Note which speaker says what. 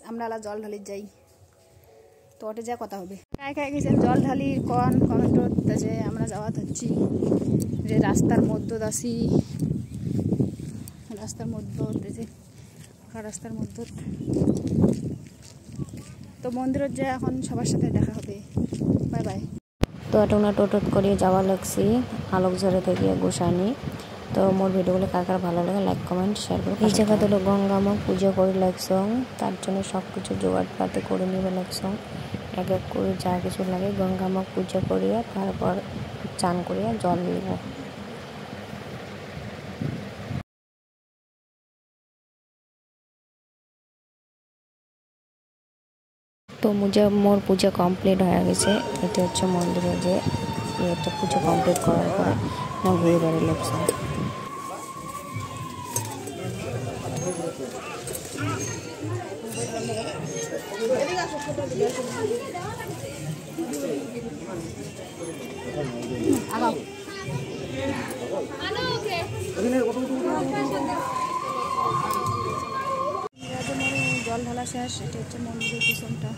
Speaker 1: আমরা জল ঢালির যাই তো ওটে যা কথা হবে কায় কায় গেছেন জল ঢালির কমেন্ট করতেছে আমরা যাওয়া হচ্ছি যে রাস্তার মধ্য দাসি রাস্তার মধ্য যে রাস্তার মধ্য তো মন্দিরের যে এখন সবার সাথে দেখা হবে বাই বাই।
Speaker 2: তো এটা টোটো করে যাওয়া লাগছি আলোকঝরে থেকে গোসানি। তো মোর ভিডিওগুলো কার কার ভালো লাগে লাইক কমেন্ট শেয়ার করে। এই জায়গাতে হলো গঙ্গামা পুজো করে লাগছং, তার জন্য সব কিছু জোগাড় পাতে করে নিবে লাগছং। এক এক করে যা কিছু লাগে গঙ্গামা পুজো করিয়া তারপর চান করিয়া জল দিব। তো মোর পূজা কমপ্লিট হয়ে গেছে। এটা হচ্ছে মন্দিরে যে এটা পুজো কমপ্লিট করার পরে না ঘুরে বেড়ে লাগছে।
Speaker 1: জল ঢালা শেষ। এটা হচ্ছে মন্দিরের পিছনটা।